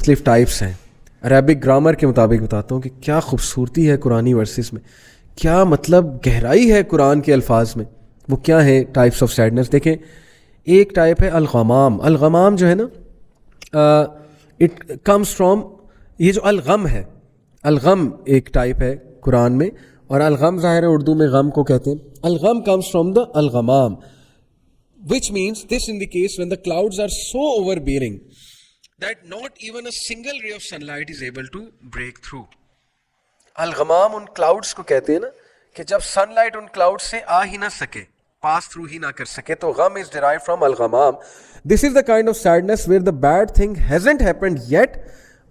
مختلف ٹائپس ہیں. Arabic grammar کے مطابق بتاتا ہوں کہ کیا خوبصورتی ہے قرآنی ورسز میں, کیا مطلب گہرائی ہے قرآن کے الفاظ میں. وہ کیا ہے ٹائپس آف سیڈنس؟ دیکھیں, ایک ٹائپ ہے الغمام. الغمام جو ہے نا, اٹ کمز فرام, یہ جو الغم ہے, الغم ایک ٹائپ ہے قرآن میں, اور الغم ظاہر ہے اردو میں غم کو کہتے ہیں. الغم comes from the الغمام, which means this indicates when the clouds are so overbearing that not even a single ray of sunlight is able to break through. الغمام ان کلاؤڈز کو کہتے ہیں نا کہ جب سن لائٹ ان کلاؤڈ سے آ ہی نہ سکے, پاس تھرو ہی نہ کر سکے, تو غم is derived from الغمام. This is the kind of sadness where the bad thing hasn't happened yet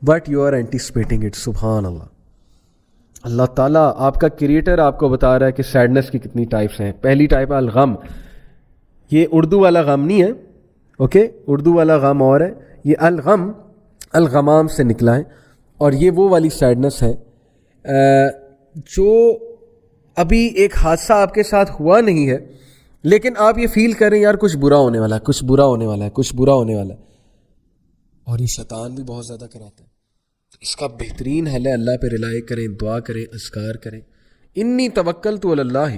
but you are anticipating it. سبحان اللہ. اللہ تعالیٰ آپ کا کریٹر آپ کو بتا رہا ہے کہ سیڈنس کی کتنی ٹائپس ہیں. پہلی ٹائپ ہے الغم. یہ اردو والا غم نہیں ہے, اوکے, اردو والا غم اور ہے, یہ الغم الغمام سے نکلا ہے. اور یہ وہ والی سیڈنس ہے جو ابھی ایک حادثہ آپ کے ساتھ ہوا نہیں ہے, لیکن آپ یہ فیل کریں یار کچھ برا ہونے والا ہے, کچھ برا ہونے والا ہے, کچھ برا ہونے والا ہے. اور یہ شیطان بھی بہت زیادہ کراتا ہے. اس کا بہترین حل ہے اللہ پہ رلائی کریں, دعا کریں, اذکار کریں. انی توکلت علی اللہ,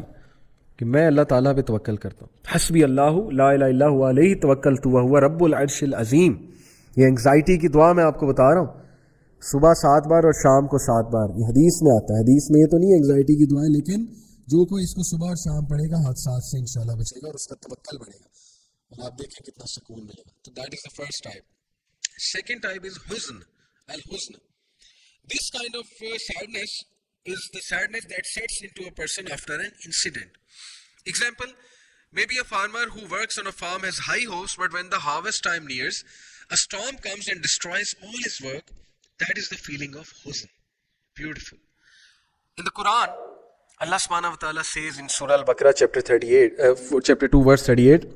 کہ میں اللہ تعالیٰ پہ توکل کرتا ہوں. حسبی اللہ لا الہ الا هو علیہ توکلت وہو رب العرش العظیم. یہ انگزائٹی کی دعا میں آپ کو بتا رہا ہوں, صبح 7 بار اور شام کو 7 بار. یہ حدیث میں آتا ہے. حدیث میں یہ تو نہیں انگزائٹی کی دعا ہے, لیکن جو کوئی اس کو صبح اور شام پڑھے گا حادثات سے انشاءاللہ بچے گا اور اس کا توکل بڑھے گا, اور آپ دیکھیں کتنا سکون ملے گا. تو that is the first type. Second type is حزن, الحزن. This kind of sadness is the sadness that sets into a person after an incident. Example, maybe a farmer who works on a farm has high hopes, but when the harvest time nears, a storm comes and destroys all his work. That is the feeling of huzn. Beautiful. In the Quran, Allah subhanahu wa ta'ala says in Surah Al-Baqarah chapter 2 verse 38,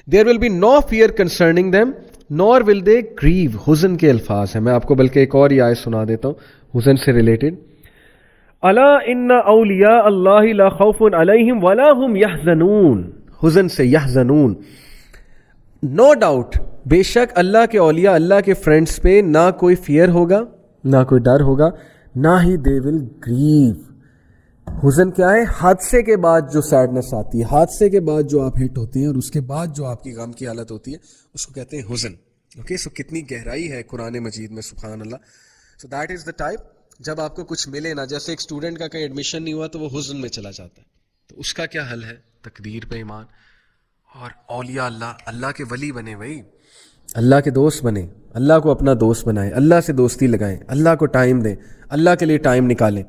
there will be no fear concerning them nor will they grieve. حزن کے الفاظ ہیں. میں آپ کو بلکہ ایک اور یہ آیت سنا دیتا ہوں حزن سے ریلیٹڈ. الا ان اولیاء اللہ لا خوف علیہم ولا هم يحزنون. حزن سے یحزنون. نو ڈاؤٹ, بے شک اللہ کے اولیاء, اللہ کے فرینڈس پہ نہ کوئی فیئر ہوگا, نہ کوئی ڈر ہوگا, نہ ہی دے ول گریو. حزن کیا ہے؟ حادثے کے بعد جو سیڈنس آتی ہے, حادثے کے بعد جو آپ ہٹ ہوتے ہیں اور اس کے بعد جو آپ کی غم کی حالت ہوتی ہے, اس کو کہتے ہیں حزن. اوکے, سو کتنی گہرائی ہے قرآن مجید میں, سبحان اللہ. So that is the type. جب آپ کو کچھ ملے نا, جیسے ایک اسٹوڈنٹ کا کہیں ایڈمیشن نہیں ہوا تو وہ حزن میں چلا جاتا ہے, تو اس کا کیا حل ہے؟ تقدیر پہ ایمان, اور اولیاء اللہ, اللہ کے ولی بنے بھائی, اللہ کے دوست بنے, اللہ کو اپنا دوست بنائیں, اللہ سے دوستی لگائیں, اللہ کو ٹائم دیں, اللہ کے لیے ٹائم نکالیں,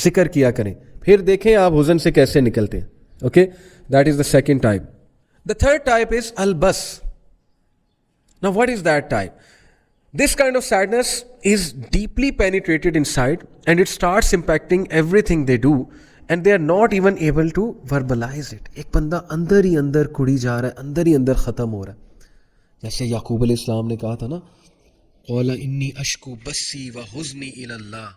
ذکر کیا کریں, پھر دیکھیں آپ حزن سے کیسے نکلتے ہیں. Okay, that is the second type. The third type is البس. Now what is that type? This kind of sadness is deeply penetrated inside and it starts impacting everything they do and they are not even able to verbalize it. ایک بندہ اندر ہی اندر کڑی جا رہا ہے, اندر ہی اندر ختم ہو رہا ہے. جیسے یعقوب علیہ السلام نے کہا تھا نا, قال انی اشکو بسی وحزنی الی اللہ,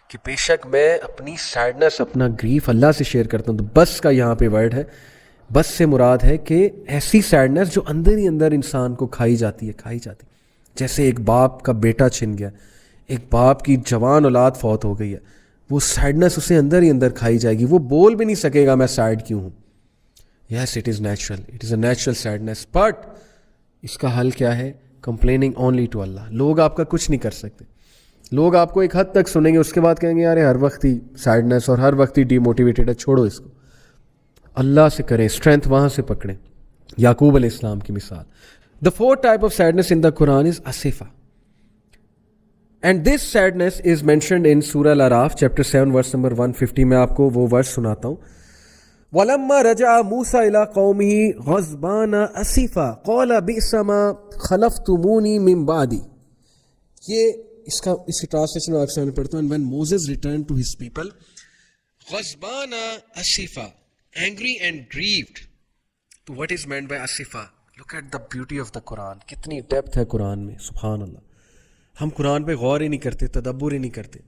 کہ بے شک میں اپنی سیڈنس, اپنا گریف اللہ سے شیئر کرتا ہوں. تو بس کا یہاں پہ ورڈ ہے. بس سے مراد ہے کہ ایسی سیڈنس جو اندر ہی اندر انسان کو کھائی جاتی ہے. جیسے ایک باپ کا بیٹا چھن گیا, ایک باپ کی جوان اولاد فوت ہو گئی ہے, وہ سیڈنس اسے اندر ہی اندر کھائی جائے گی. وہ بول بھی نہیں سکے گا میں سیڈ کیوں ہوں. Yes, it is natural, it is a natural sadness. But اس کا حل کیا ہے؟ کمپلیننگ اونلی ٹو اللہ. لوگ آپ کا کچھ نہیں کر سکتے. لوگ آپ کو ایک حد تک سنیں گے, اس کے بعد کہیں گے یار ہر وقت ہی سیڈنس اور ہر وقت ہی ڈی موٹیویٹیڈ ہے, چھوڑو اس کو. اللہ سے کریں, اسٹرینتھ وہاں سے پکڑیں. یعقوب علیہ السلام کی مثال. The fourth type of sadness in the Quran is asifa. And this sadness is mentioned in Surah Al-Araf, chapter 7, verse number 150. میں آپ کو وہ ورس سناتا ہوں. وَلَمَّا رَجَعَ مُوسَى إِلَىٰ قَوْمِهِ غَضْبَانَ أَسِفًا قَالَ بِئْسَ مَا خَلَفْتُمُونِي مِن بَعْدِي. یہ اس کی ٹرانسلیشن میں آپ سے پڑھتا ہوں. And when Moses returned to his people, غَضْبَانَ أَسِفًا, angry and grieved. تو what is meant by asifa? Look at the beauty of the Quran. کتنی ڈیپتھ ہے قرآن میں, سبحان اللہ. ہم قرآن پہ غور ہی نہیں کرتے, تدبر ہی نہیں کرتے.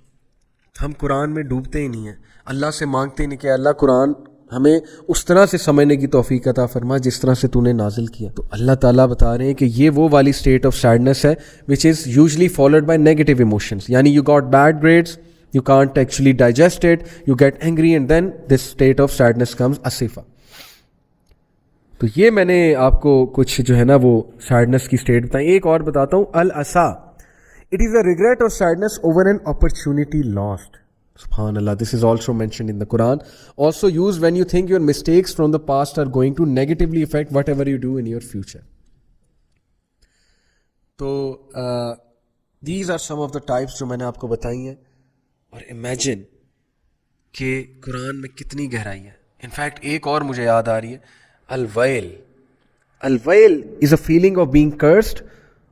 ہم قرآن میں ڈوبتے ہی نہیں ہیں, اللہ سے مانگتے ہی نہیں کہ اللہ قرآن ہمیں اس طرح سے سمجھنے کی توفیق عطا فرما جس طرح سے تو نے نازل کیا. تو اللہ تعالیٰ بتا رہے ہیں کہ یہ وہ والی اسٹیٹ آف سیڈنس ہے which is usually followed by negative emotions. یعنی you got bad grades, you can't actually digest it, you get angry and then this state of sadness comes asifa. تو یہ میں نے آپ کو کچھ جو ہے نا وہ سیڈنس کی اسٹیٹ بتائیں. ایک اور بتاتا ہوں, الاسا, it is a regret or sadness over an opportunity lost. سبحان اللہ, this is also mentioned in the Quran, also used when you think your mistakes from the past are going to negatively affect whatever you do in your future. تو these are some of the types جو میں نے آپ کو بتائی ہیں. اور imagine کہ قرآن میں کتنی گہرائی ہے. انفیکٹ ایک اور مجھے یاد آ رہی ہے, الویل. الویل is a feeling of being cursed,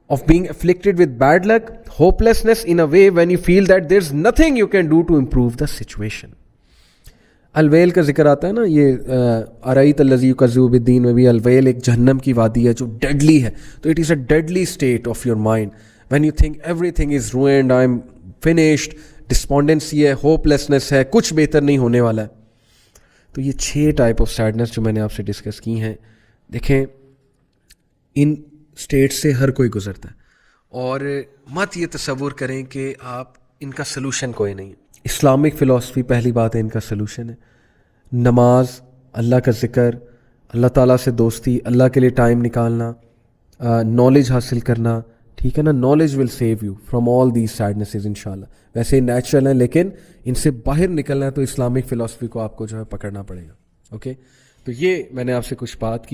of being afflicted with bad luck, hopelessness in a way when you feel that there is nothing you can do to improve the situation. الویل کا ذکر آتا ہے نا, یہ ارایت الذی یکذب بالدین میں بھی الویل ایک جہنم کی وادی ہے جو ڈیڈلی ہے. تو it is a deadly state of your mind when you think everything is ruined, I am finished, despondency ہے, ہوپ لیسنس ہے, کچھ بہتر نہیں ہونے والا ہے. تو یہ 6 ٹائپ آف سیڈنس جو میں نے آپ سے ڈسکس کی ہیں, دیکھیں ان اسٹیٹ سے ہر کوئی گزرتا ہے. اور مت یہ تصور کریں کہ آپ ان کا سلوشن کوئی نہیں ہے. اسلامک فلاسفی پہلی بات ہے ان کا سلوشن ہے. نماز, اللہ کا ذکر, اللہ تعالیٰ سے دوستی, اللہ کے لیے ٹائم نکالنا, نالج حاصل کرنا, ٹھیک ہے نا. Knowledge will save you from all these sadnesses انشاءاللہ. ویسے نیچرل ہیں لیکن ان سے باہر نکلنا ہے تو اسلامک فلاسفی کو آپ کو جو ہے پکڑنا پڑے گا. اوکے, تو یہ میں نے آپ سے کچھ بات کی.